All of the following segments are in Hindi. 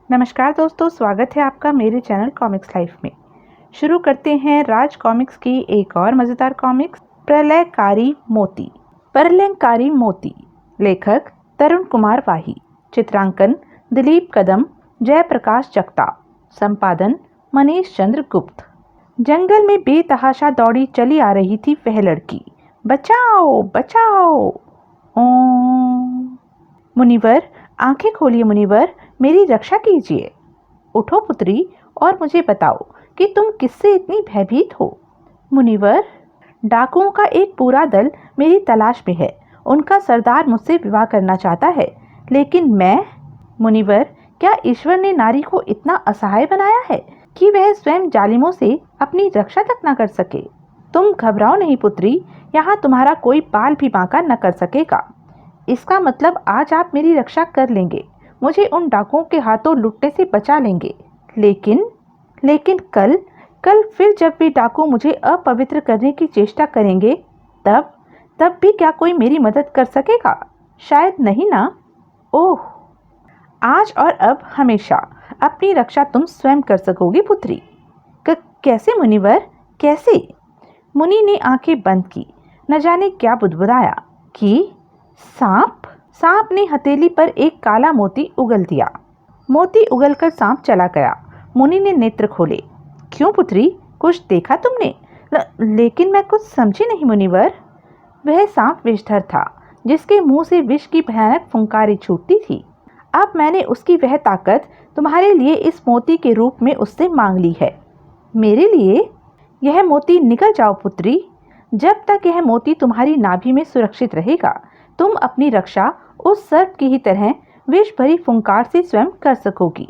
नमस्कार दोस्तों, स्वागत है आपका मेरे चैनल कॉमिक्स लाइफ में। शुरू करते हैं राज कॉमिक्स की एक और मज़ेदार कॉमिक्स, प्रलयकारी मोती। प्रलयकारी मोती, लेखक तरुण कुमार वाही, चित्रांकन दिलीप कदम, जयप्रकाश जगताप, संपादन मनीष चंद्र गुप्त। जंगल में बेतहाशा दौड़ी चली आ रही थी वह लड़की। बचाओ बचाओ। ओम। मुनिवर, आंखें खोलिए मुनिवर, मेरी रक्षा कीजिए। उठो पुत्री और मुझे बताओ कि तुम किससे इतनी भयभीत हो। मुनिवर, डाकुओं का एक पूरा दल मेरी तलाश में है। उनका सरदार मुझसे विवाह करना चाहता है, लेकिन मैं। मुनिवर, क्या ईश्वर ने नारी को इतना असहाय बनाया है कि वह स्वयं जालिमों से अपनी रक्षा तक न कर सके? तुम घबराओ नहीं पुत्री, यहाँ तुम्हारा कोई बाल भी बांका न कर सकेगा। इसका मतलब आज आप मेरी रक्षा कर लेंगे, मुझे उन डाकुओं के हाथों लुटने से बचा लेंगे। लेकिन कल फिर जब भी डाकू मुझे अपवित्र करने की चेष्टा करेंगे, तब भी क्या कोई मेरी मदद कर सकेगा? शायद नहीं ना। ओह, आज और अब हमेशा अपनी रक्षा तुम स्वयं कर सकोगी पुत्री। कैसे मुनिवर, कैसे? मुनि ने आंखें बंद की, न जाने क्या बुदबुदाया कि सांप ने हथेली पर एक काला मोती उगल दिया। मोती उगलकर सांप चला गया। मुनि ने नेत्र खोले। क्यों पुत्री, कुछ देखा तुमने? लेकिन मैं कुछ समझी नहीं मुनिवर। वह सांप विषधर था, जिसके मुंह से विष की भयानक फुंकारें छूटती थी। अब मैंने उसकी वह ताकत तुम्हारे लिए इस मोती के रूप में उससे मांग ली है। मेरे लिए? यह मोती निकल जाओ पुत्री। जब तक यह मोती तुम्हारी नाभि में सुरक्षित रहेगा, तुम अपनी रक्षा उस सर्प की ही तरह विष भरी फुंकार से स्वयं कर सकोगी।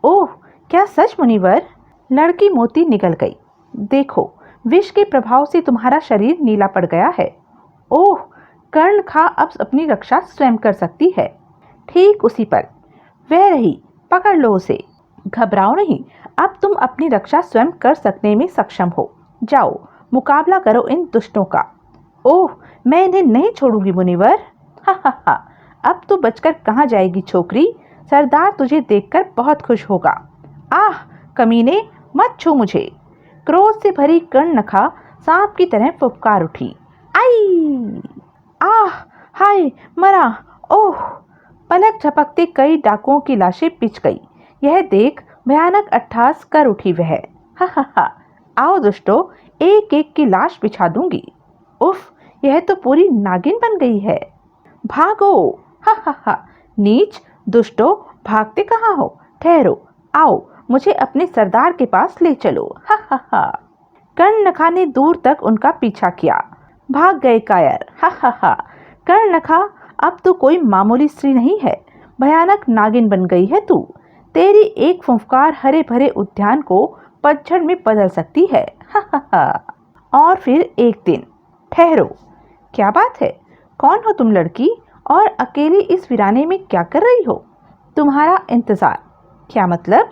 ओह, क्या सच मुनिवर? लड़की मोती निकल गई। देखो, विष के प्रभाव से तुम्हारा शरीर नीला पड़ गया है। ओह, कर्णखा अब अपनी रक्षा स्वयं कर सकती है। ठीक उसी पर वह रही, पकड़ लो उसे। घबराओ नहीं, अब तुम अपनी रक्षा स्वयं कर सकने में सक्षम हो। जाओ, मुकाबला करो इन दुष्टों का। ओह, मैं इन्हें नहीं छोड़ूंगी मुनिवर। हा हा हा, अब तो बचकर कहाँ जाएगी छोकरी। सरदार तुझे देखकर बहुत खुश होगा। आह कमीने, मत छू मुझे। क्रोध से भरी कर्णनखा सांप की तरह फुफकार उठी। आई, आह, हाय, मरा। ओह। पलक झपकते कई डाकुओं की लाशें पिच गई। यह देख भयानक अट्टहास कर उठी वह। हा हा हा, आओ दुष्टो, एक एक की लाश बिछा दूंगी। उफ, यह तो पूरी नागिन बन गई है। भागो। हा हा हा, नीच दुष्टो, भागते कहाँ हो? ठहरो, आओ, मुझे अपने सरदार के पास ले चलो। हा हा हा। कर्णनखा ने दूर तक उनका पीछा किया। भाग गए कायर। हा हा हा। कर्णनखा, अब तू कोई मामूली स्त्री नहीं है, भयानक नागिन बन गई है तू। तेरी एक फुफकार हरे भरे उद्यान को पतझड़ में बदल सकती है। हा हा हा। और फिर एक दिन। ठहरो, क्या बात है? कौन हो तुम लड़की, और अकेली इस वीराने में क्या कर रही हो? तुम्हारा इंतजार? क्या मतलब?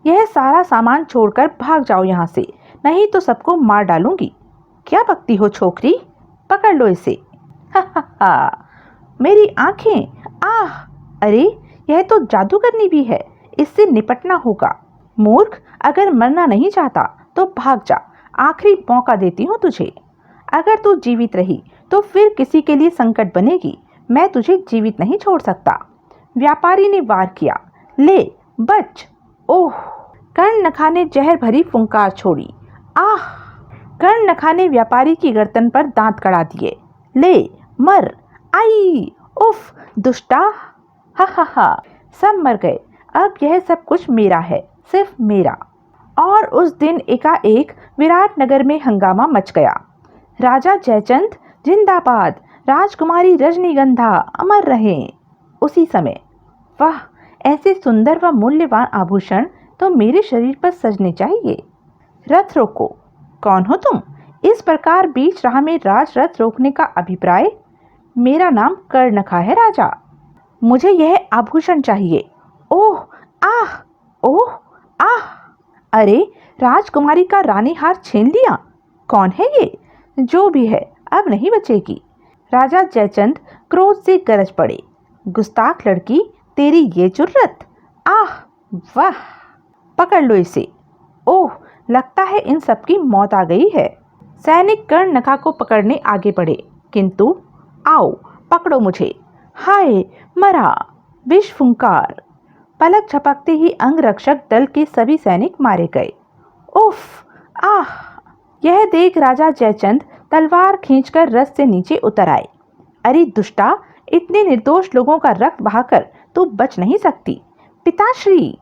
यह सारा सामान छोड़कर भाग जाओ यहाँ से, नहीं तो सबको मार डालूंगी। क्या बकती हो छोकरी? पकड़ लो इसे। हा हा हा। मेरी आंखें, आह। अरे, यह तो जादूगरनी भी है, इससे निपटना होगा। मूर्ख, अगर मरना नहीं चाहता तो भाग जा, आखिरी मौका देती हूँ तुझे। अगर तू जीवित रही तो फिर किसी के लिए संकट बनेगी। मैं तुझे जीवित नहीं छोड़ सकता। व्यापारी ने वार किया। ले, बच। ओह। कर्णनखा ने जहर भरी फुंकार छोड़ी। आह। कर्णनखा ने व्यापारी की गर्दन पर दांत कड़ा दिए। ले, मर। आई, उफ, दुष्टा। हा हा हा, सब मर गए। अब यह सब कुछ मेरा है, सिर्फ मेरा। और उस दिन एकाएक विराट नगर में हंगामा मच गया। राजा जयचंद जिंदाबाद, राजकुमारी रजनीगंधा अमर रहें। उसी समय, वाह, ऐसे सुंदर व मूल्यवान आभूषण तो मेरे शरीर पर सजने चाहिए। रथ रोको। कौन हो तुम? इस प्रकार बीच राह में राज रथ रोकने का अभिप्राय? मेरा नाम कर्णनखा है राजा। मुझे यह आभूषण चाहिए। ओह, आह, ओह, आह। अरे, राजकुमारी का रानी हार छीन लिया। कौन है ये? जो भी है, अब नहीं बचेगी। राजा जयचंद क्रोध से गरज पड़े। गुस्ताख लड़की, तेरी ये जुर्रत! आह! वाह, पकड़ लो इसे। ओह, लगता है इन सबकी मौत आ गई है। सैनिक कर्णनखा को पकड़ने आगे बढ़े, किंतु आओ पकड़ो मुझे। हाय, मरा। विष फुंकार। पलक झपकते ही अंगरक्षक दल के सभी सैनिक मारे गए। उफ, आह। यह देख राजा जयचंद तलवार खींचकर रथ से नीचे उतर आए। अरे दुष्टा, इतने निर्दोष लोगों का रक्त बहाकर तू बच नहीं सकती। पिताश्री।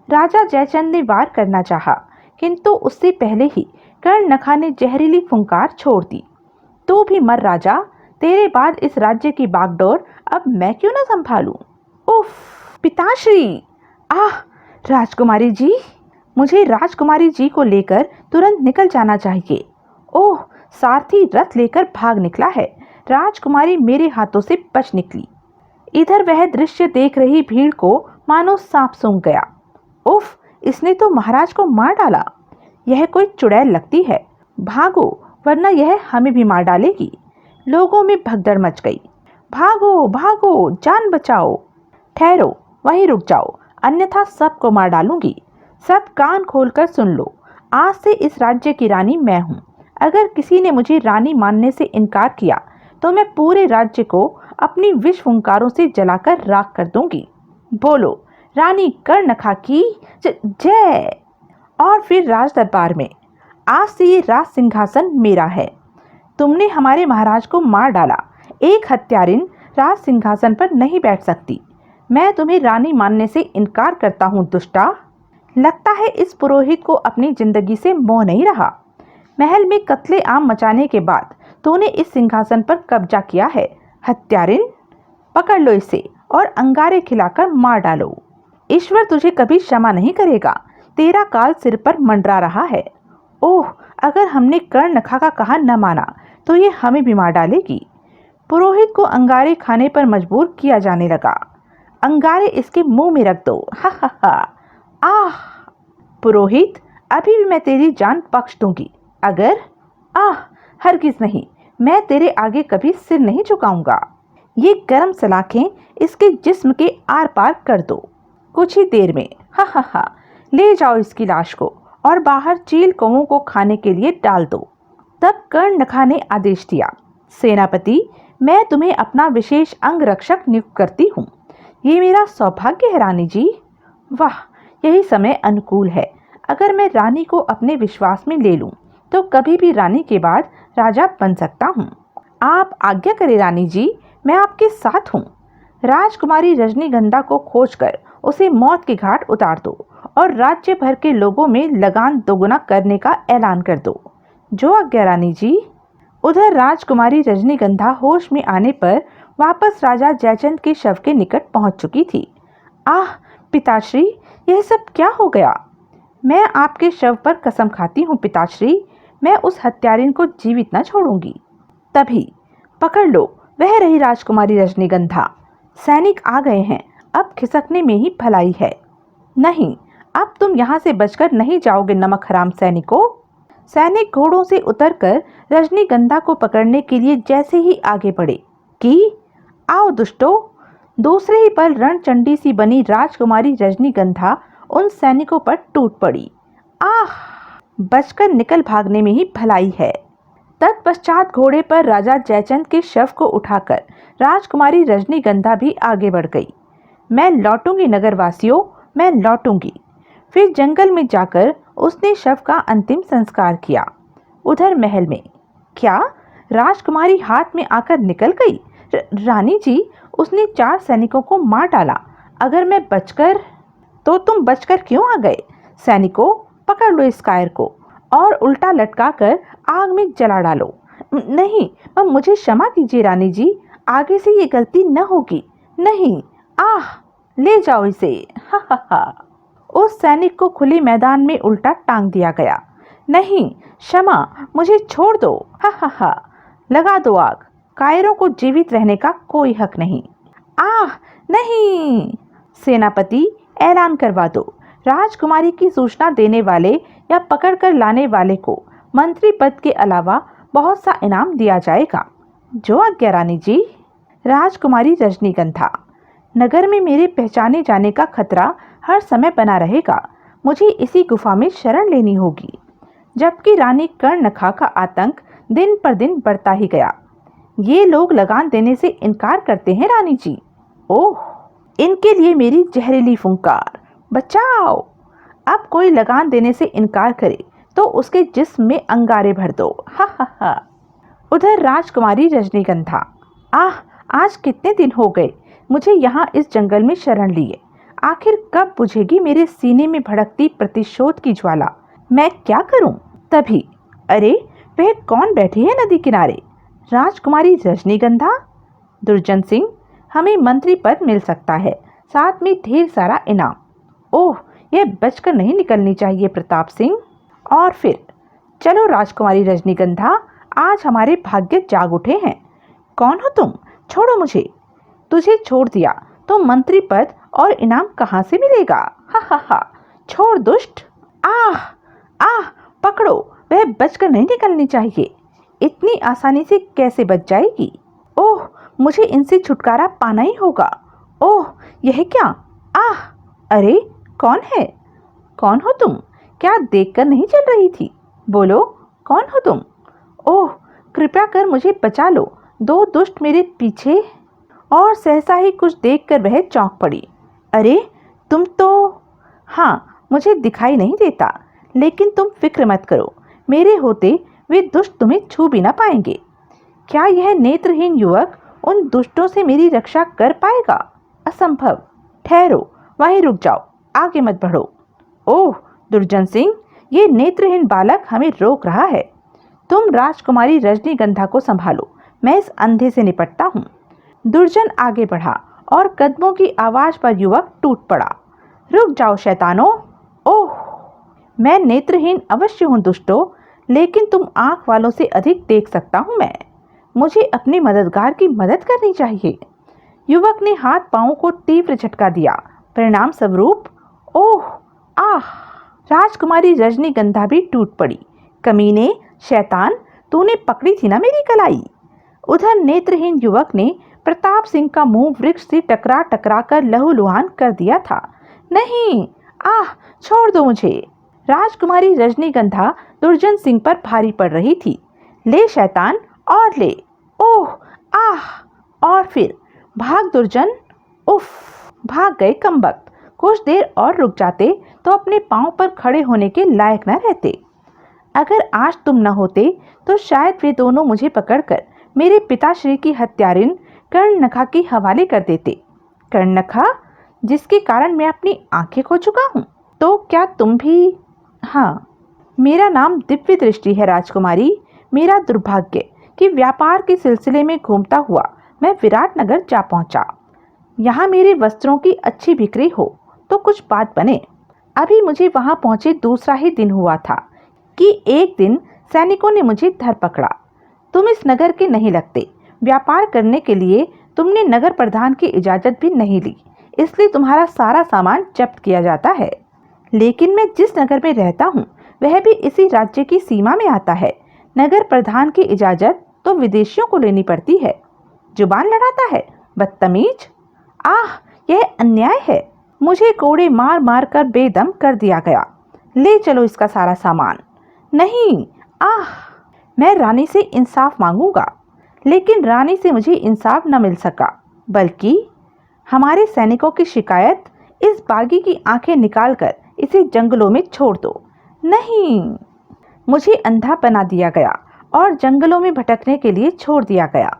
राजा जयचंद ने वार करना चाहा, किंतु उससे पहले ही कर्णनखा ने जहरीली फुंकार छोड़ दी। तू भी मर राजा, तेरे बाद इस राज्य की बागडोर अब मैं क्यों न संभालूं। उफ, पिताश्री। आह, राजकुमारी जी, मुझे राजकुमारी जी को लेकर तुरंत निकल जाना चाहिए। ओह, सारथी रथ लेकर भाग निकला है। राजकुमारी मेरे हाथों से बच निकली। इधर वह दृश्य देख रही भीड़ को मानो सांप सूंघ गया। उफ, इसने तो महाराज को मार डाला। यह कोई चुड़ैल लगती है। भागो, वरना यह हमें भी मार डालेगी। लोगों में भगदड़ मच गई। भागो भागो, जान बचाओ। ठहरो, वहीं रुक जाओ, अन्यथा सबको मार डालूंगी। सब कान खोलकर सुन लो, आज से इस राज्य की रानी मैं हूँ। अगर किसी ने मुझे रानी मानने से इनकार किया तो मैं पूरे राज्य को अपनी विष फुंकारों से जलाकर राख कर दूंगी। बोलो, रानी कर्णनखा की जय। और फिर राज दरबार में, आज से ये राज सिंहासन मेरा है। तुमने हमारे महाराज को मार डाला। एक हत्यारिन राज सिंहासन पर नहीं बैठ सकती। मैं तुम्हें रानी मानने से इनकार करता हूँ दुष्टा। लगता है इस पुरोहित को अपनी जिंदगी से मोह नहीं रहा। महल में कत्ले आम मचाने के बाद तूने इस सिंहासन पर कब्जा किया है। हत्यारिन, पकड़ लो इसे और अंगारे खिलाकर मार डालो। ईश्वर तुझे कभी क्षमा नहीं करेगा। तेरा काल सिर पर मंडरा रहा है। ओह, अगर हमने कर्णनखा का कहा न माना तो ये हमें भी मार डालेगी। पुरोहित को अंगारे खाने पर मजबूर किया जाने लगा। अंगारे इसके मुंह में रख दो। हा हा हा। आह। पुरोहित, अभी भी मैं तेरी जान बख्श दूंगी। अगर आह, हरगिज नहीं, मैं तेरे आगे कभी सिर नहीं झुकाऊंगा। ये गर्म सलाखें इसके जिस्म के आर पार कर दो। कुछ ही देर में, हा हा हा, ले जाओ इसकी लाश को और बाहर चील कौवों को खाने के लिए डाल दो। तब कर्णनखा ने आदेश दिया, सेनापति, मैं तुम्हें अपना विशेष अंगरक्षक नियुक्त करती हूँ। ये मेरा सौभाग्य है रानी जी। वाह, यही समय अनुकूल है। अगर मैं रानी को अपने विश्वास में ले लूं तो कभी भी रानी के बाद राजा बन सकता हूं। आप आज्ञा करें रानी जी, मैं आपके साथ हूं। राजकुमारी रजनीगंधा को खोजकर उसे मौत के घाट उतार दो और राज्य भर के लोगों में लगान दोगुना करने का ऐलान कर दो। जो आज्ञा रानी जी। उधर राजकुमारी रजनीगंधा होश में आने पर वापस राजा जयचंद के शव के निकट पहुंच चुकी थी। आह पिताश्री, यह सब क्या हो गया। मैं आपके शव पर कसम खाती हूँ पिताश्री, मैं उस हत्यारिन को जीवित न छोड़ूंगी। तभी, पकड़ लो, वह रही राजकुमारी रजनीगंधा। सैनिक आ गए हैं, अब खिसकने में ही भलाई है। नहीं, अब तुम यहाँ से बचकर नहीं जाओगे नमक हराम सैनिकों। सैनिक घोड़ों से उतरकर रजनीगंधा को पकड़ने के लिए जैसे ही आगे बढ़े कि आओ दुष्टों। दूसरे ही पल रणचंडी सी बनी राजकुमारी रजनीगंधा उन सैनिकों पर टूट पड़ी। आह, बचकर निकल भागने में ही भलाई है। तत्पश्चात घोड़े पर राजा जयचंद के शव को उठाकर राजकुमारी रजनीगंधा भी आगे बढ़ गई। मैं लौटूंगी नगरवासियों, मैं लौटूंगी। फिर जंगल में जाकर उसने शव का अंतिम संस्कार किया। उधर महल में, क्या राजकुमारी हाथ में आकर निकल गई। रानी जी, उसने 4 सैनिकों को मार डाला। अगर मैं बचकर, तो तुम बचकर क्यों आ गए। सैनिकों, पकड़ लो इस कायर को और उल्टा लटकाकर आग में जला डालो। नहीं, मुझे क्षमा कीजिए रानी जी, आगे से ये गलती न होगी। नहीं, आह, ले जाओ इसे। हा हा हा। उस सैनिक को खुले मैदान में उल्टा टांग दिया गया। नहीं, क्षमा, मुझे छोड़ दो। हा हा हा। लगा दो आग, कायरों को जीवित रहने का कोई हक नहीं। आह नहीं। सेनापति, ऐलान करवा दो, राजकुमारी की सूचना देने वाले या पकड़ कर लाने वाले को मंत्री पद के अलावा बहुत सा इनाम दिया जाएगा। जो आज्ञा रानी जी। राजकुमारी रजनीगंधा, नगर में मेरे पहचाने जाने का खतरा हर समय बना रहेगा। मुझे इसी गुफा में शरण लेनी होगी। जबकि रानी कर्णनखा का आतंक दिन पर दिन बढ़ता ही गया। ये लोग लगान देने से इनकार करते हैं रानी जी। ओह, इनके लिए मेरी जहरीली फुंकार, बचाओ। अब कोई लगान देने से इनकार करे तो उसके जिस्म में अंगारे भर दो। हा हा हा। उधर राजकुमारी रजनीगंधा, आज कितने दिन हो गए मुझे यहाँ इस जंगल में शरण लिए। आखिर कब बुझेगी मेरे सीने में भड़कती प्रतिशोध की ज्वाला। मैं क्या करूं? तभी, अरे वह कौन बैठी है नदी किनारे? राजकुमारी रजनीगंधा। दुर्जन सिंह, हमें मंत्री पद मिल सकता है, साथ में ढेर सारा इनाम। ओह, यह बचकर नहीं निकलनी चाहिए प्रताप सिंह। और फिर चलो राजकुमारी रजनीगंधा, आज हमारे भाग्य जाग उठे हैं। कौन हो तुम? छोड़ो मुझे। तुझे छोड़ दिया तो मंत्री पद और इनाम कहाँ से मिलेगा? हा हा हा। छोड़ दुष्ट। आह आह, पकड़ो, वह बचकर नहीं निकलनी चाहिए। इतनी आसानी से कैसे बच जाएगी? ओह, मुझे इनसे छुटकारा पाना ही होगा। ओह, यह क्या? आह, अरे कौन है? कौन हो तुम? क्या देखकर नहीं चल रही थी? बोलो, कौन हो तुम? ओह, कृपया कर मुझे बचा लो। दो दुष्ट मेरे पीछे। और सहसा ही कुछ देखकर वह चौंक पड़ी। अरे तुम तो, हाँ, मुझे दिखाई नहीं देता, लेकिन तुम फिक्र मत करो, मेरे होते वे दुष्ट तुम्हें छू भी ना पाएंगे। क्या यह नेत्रहीन युवक उन दुष्टों से मेरी रक्षा कर पाएगा? असंभव। ठहरो, वहीं रुक जाओ, आगे मत बढ़ो। ओह दुर्जन सिंह, ये नेत्रहीन बालक हमें रोक रहा है। तुम राजकुमारी रजनीगंधा को संभालो, मैं इस अंधे से निपटता हूँ। दुर्जन आगे बढ़ा और कदमों की आवाज पर युवक टूट पड़ा। रुक जाओ शैतानों। ओह, मैं नेत्रहीन अवश्य हूँ दुष्टों, लेकिन तुम आंख वालों से अधिक देख सकता हूँ मैं। मुझे अपने मददगार की मदद करनी चाहिए। युवक ने हाथ पांवों को तीव्र झटका दिया। परिणाम स्वरूप, ओह, आह, राजकुमारी रजनीगंधा भी टूट पड़ी। कमीने, शैतान, तूने पकड़ी थी ना मेरी कलाई। उधर नेत्रहीन युवक ने प्रताप सिंह का मुंह वृक्ष से टकरा टकरा कर लहूलुहान कर दिया था। नहीं, आह, छोड़ दो मुझे। राजकुमारी रजनीगंधा दुर्जन सिंह पर भारी पड़ रही थी। ले शैतान, और ले। ओह, आह, और फिर भाग दुर्जन। उफ, भाग गए कमबख्त। कुछ देर और रुक जाते तो अपने पांव पर खड़े होने के लायक न रहते। अगर आज तुम न होते तो शायद वे दोनों मुझे पकड़कर मेरे पिताश्री की हत्यारिन कर्णनखा के हवाले कर देते। कर्णनखा, जिसके कारण मैं अपनी आंखें खो चुका हूँ। तो क्या तुम भी? हाँ, मेरा नाम दिव्य दृष्टि है राजकुमारी। मेरा दुर्भाग्य कि व्यापार के सिलसिले में घूमता हुआ मैं विराटनगर जा पहुंचा। यहाँ मेरे वस्त्रों की अच्छी बिक्री हो तो कुछ बात बने। अभी मुझे वहाँ पहुँचे दूसरा ही दिन हुआ था कि एक दिन सैनिकों ने मुझे धर पकड़ा। तुम इस नगर के नहीं लगते। व्यापार करने के लिए तुमने नगर प्रधान की इजाज़त भी नहीं ली, इसलिए तुम्हारा सारा सामान जब्त किया जाता है। लेकिन मैं जिस नगर में रहता हूँ वह भी इसी राज्य की सीमा में आता है। नगर प्रधान की इजाज़त तो विदेशियों को लेनी पड़ती है। जुबान लड़ाता है, बदतमीज। आह, यह अन्याय है। मुझे कोड़े मार मार कर बेदम कर दिया गया। ले चलो इसका सारा सामान। नहीं, आह, मैं रानी से इंसाफ मांगूंगा। लेकिन रानी से मुझे इंसाफ न मिल सका, बल्कि हमारे सैनिकों की शिकायत, इस बागी की आंखें निकालकर इसे जंगलों में छोड़ दो। नहीं, मुझे अंधा बना दिया गया और जंगलों में भटकने के लिए छोड़ दिया गया।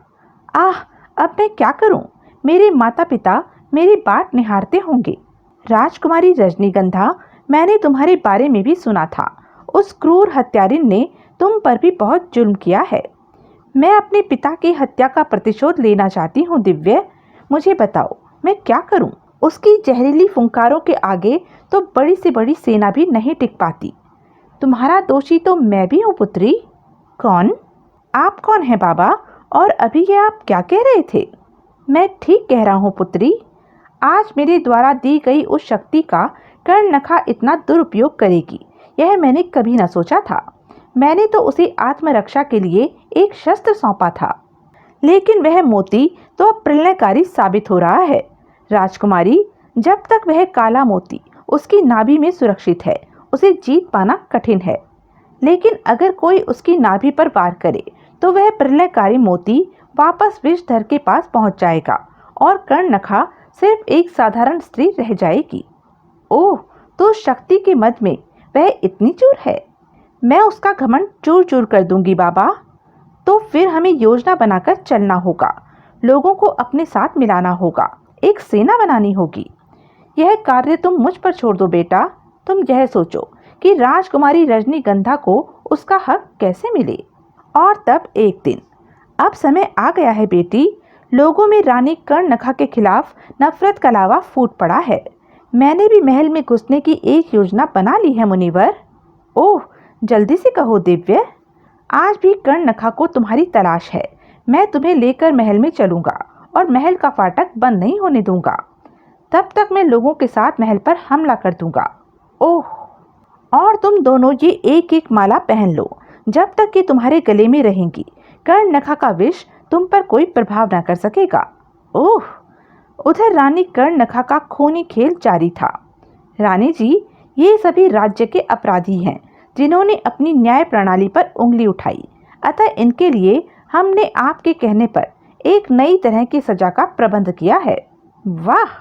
आह, अब मैं क्या करूं? मेरे माता पिता मेरी बाट निहारते होंगे। राजकुमारी रजनीगंधा, मैंने तुम्हारे बारे में भी सुना था। उस क्रूर हत्यारिन ने तुम पर भी बहुत जुल्म किया है। मैं अपने पिता की हत्या का प्रतिशोध लेना चाहती हूँ दिव्य। मुझे बताओ मैं क्या करूँ? उसकी जहरीली फुंकारों के आगे तो बड़ी से बड़ी सेना भी नहीं टिक पाती। तुम्हारा दोषी तो मैं भी हूँ पुत्री। कौन? आप कौन है बाबा? और अभी ये आप क्या कह रहे थे? मैं ठीक कह रहा हूँ पुत्री। आज मेरे द्वारा दी गई उस शक्ति का कर्णनखा इतना दुरुपयोग करेगी, यह मैंने कभी न सोचा था। मैंने तो उसे आत्मरक्षा के लिए एक शस्त्र सौंपा था, लेकिन वह मोती तो अब प्रलयकारी साबित हो रहा है। राजकुमारी, जब तक वह काला मोती उसकी नाभि में सुरक्षित है, उसे जीत पाना कठिन है। लेकिन अगर कोई उसकी नाभि पर वार करे तो वह प्रलयकारी मोती वापस विषधर के पास पहुंच जाएगा और कर्णनखा सिर्फ एक साधारण स्त्री रह जाएगी। ओह, तो शक्ति के मद में वह इतनी चूर है। मैं उसका घमंड चूर चूर कर दूंगी बाबा। तो फिर हमें योजना बनाकर चलना होगा, लोगों को अपने साथ मिलाना होगा, एक सेना बनानी होगी। यह कार्य तुम मुझ पर छोड़ दो बेटा। तुम यह सोचो कि राजकुमारी रजनीगंधा को उसका हक कैसे मिले। और तब एक दिन, अब समय आ गया है बेटी। लोगों में रानी कर्णनखा के खिलाफ नफरत का लावा फूट पड़ा है। मैंने भी महल में घुसने की एक योजना बना ली है मुनिवर। ओह, जल्दी से कहो दिव्य। आज भी कर्णनखा को तुम्हारी तलाश है। मैं तुम्हें लेकर महल में चलूंगा और महल का फाटक बंद नहीं होने दूंगा। तब तक मैं लोगों के साथ महल पर हमला कर दूंगा। ओह, और तुम दोनों ये एक एक माला पहन लो जब तक कि तुम्हारे गले में रहेंगी। कर्णनखा का विष तुम पर कोई प्रभाव न कर सकेगा। ओह, उधर रानी कर्णनखा का खूनी खेल जारी था। रानी जी, ये सभी राज्य के अपराधी हैं जिन्होंने अपनी न्याय प्रणाली पर उंगली उठाई, अतः इनके लिए हमने आपके कहने पर एक नई तरह की सजा का प्रबंध किया है। वाह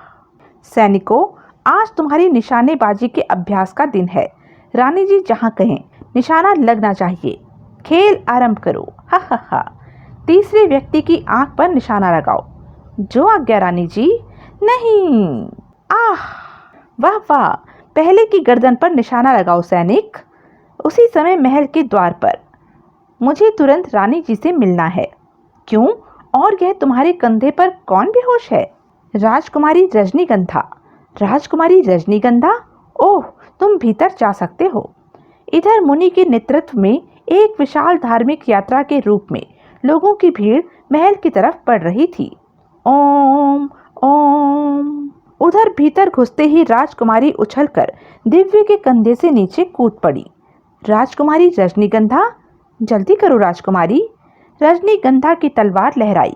सैनिकों, आज तुम्हारी निशानेबाजी के अभ्यास का दिन है। रानी जी जहाँ कहें निशाना लगना चाहिए। खेल आरंभ करो। हा हा हा। तीसरे व्यक्ति की आंख पर निशाना लगाओ। जो आज्ञा रानी जी। नहीं। आह, वाह वाह। पहले की गर्दन पर निशाना लगाओ सैनिक। उसी समय महल के द्वार पर। मुझे तुरंत रानी जी से मिलना है। क्यों? और यह तुम्हारे कंधे पर कौन बेहोश है? राजकुमारी रजनीगंधा। राजकुमारी रजनीगंधा? ओह, तुम भीतर जा सकते हो। इधर मुनि के नेतृत्व में एक विशाल धार्मिक यात्रा के रूप में लोगों की भीड़ महल की तरफ बढ़ रही थी। ओम ओम। उधर भीतर घुसते ही राजकुमारी उछलकर दिव्य के कंधे से नीचे कूद पड़ी। राजकुमारी रजनीगंधा, जल्दी करो राजकुमारी। रजनीगंधा की तलवार लहराई।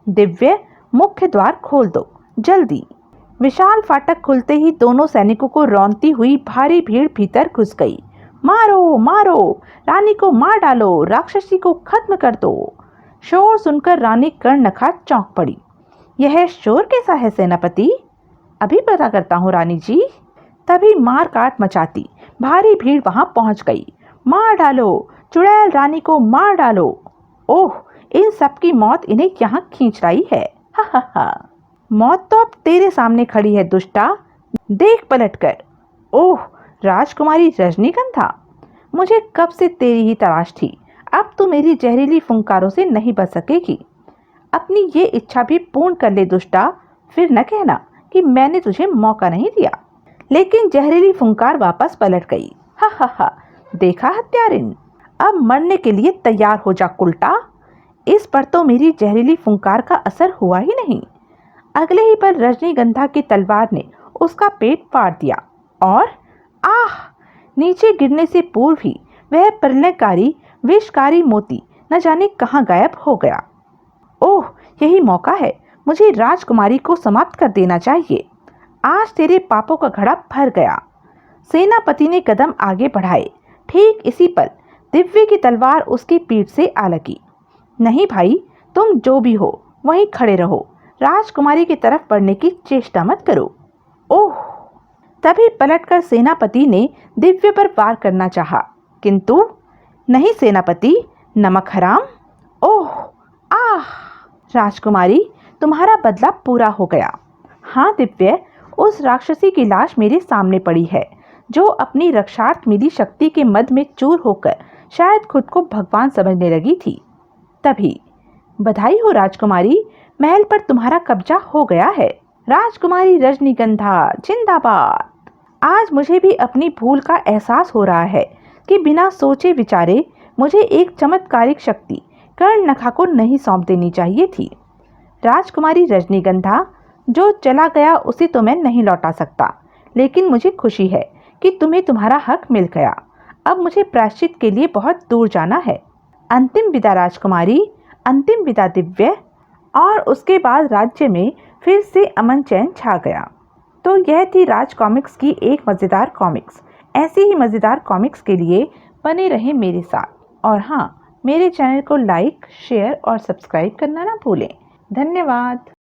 दिव्य, मुख्य द्वार खोल दो जल्दी। विशाल फाटक खुलते ही दोनों सैनिकों को रौंदती हुई भारी भीड़ भीतर घुस गई। मारो मारो, रानी को मार डालो, राक्षसी को खत्म कर दो। शोर सुनकर रानी कर्णनखा चौंक पड़ी। यह शोर कैसा है सेनापति? अभी पता करता हूँ रानी जी। तभी मार काट मचाती भारी भीड़ वहां पहुंच गई। मार डालो, चुड़ैल रानी को मार डालो। ओह, इन सबकी मौत इन्हें यहाँ खींच रही है। हा हा हा। मौत तो अब तेरे सामने खड़ी है दुष्टा, देख पलटकर। ओह, राजकुमारी रजनीगंधा, मुझे कब से तेरी ही तलाश थी। अब तो मेरी जहरीली फुंकारों से नहीं बच सकेगी। अपनी ये इच्छा भी पूर्ण कर ले दुष्टा, फिर न कहना कि मैंने तुझे मौका नहीं दिया। लेकिन जहरीली फुंकार वापस पलट गई। हा हा हा। देखा हत्यारिन, अब मरने के लिए तैयार हो जा कुलटा। इस पर तो मेरी जहरीली फुंकार का असर हुआ ही नहीं। अगले ही पर रजनीगंधा की तलवार ने उसका पेट फाड़ दिया और आह, नीचे गिरने से पूर्व ही वह प्रलयकारी विषकारी मोती न जाने कहां गायब हो गया। ओह, यही मौका है। मुझे राजकुमारी को समाप्त कर देना चाहिए। आज तेरे पापों का घड़ा भर गया। सेनापति ने कदम आगे बढ़ाए। ठीक इसी पल दिव्य की तलवार उसकी पीठ से आ लगी। नहीं भाई, तुम जो भी हो वहीं खड़े रहो। राजकुमारी की तरफ बढ़ने की चेष्टा मत करो। ओह, तभी पलटकर सेनापति ने दिव्य पर वार करना चाहा, किंतु नहीं सेनापति, नमक हराम। ओह, आह। राजकुमारी, तुम्हारा बदला पूरा हो गया। हाँ दिव्य, उस राक्षसी की लाश मेरे सामने पड़ी है, जो अपनी रक्षार्थ मिली शक्ति के मद में चूर होकर शायद खुद को भगवान समझने लगी थी। तभी बधाई हो राजकुमारी, महल पर तुम्हारा कब्जा हो गया है। राजकुमारी रजनीगंधा जिंदाबाद। आज मुझे भी अपनी भूल का एहसास हो रहा है कि बिना सोचे विचारे मुझे एक चमत्कारिक शक्ति कर्णनखा को नहीं सौंप देनी चाहिए थी। राजकुमारी रजनीगंधा, जो चला गया उसे तो मैं नहीं लौटा सकता, लेकिन मुझे खुशी है कि तुम्हें तुम्हारा हक मिल गया। अब मुझे प्रायश्चित के लिए बहुत दूर जाना है। अंतिम विदा राजकुमारी, अंतिम विदा दिव्य। और उसके बाद राज्य में फिर से अमन चैन छा गया। तो यह थी राज कॉमिक्स की एक मज़ेदार कॉमिक्स। ऐसी ही मज़ेदार कॉमिक्स के लिए बने रहें मेरे साथ। और हाँ, मेरे चैनल को लाइक, शेयर और सब्सक्राइब करना ना भूलें। धन्यवाद।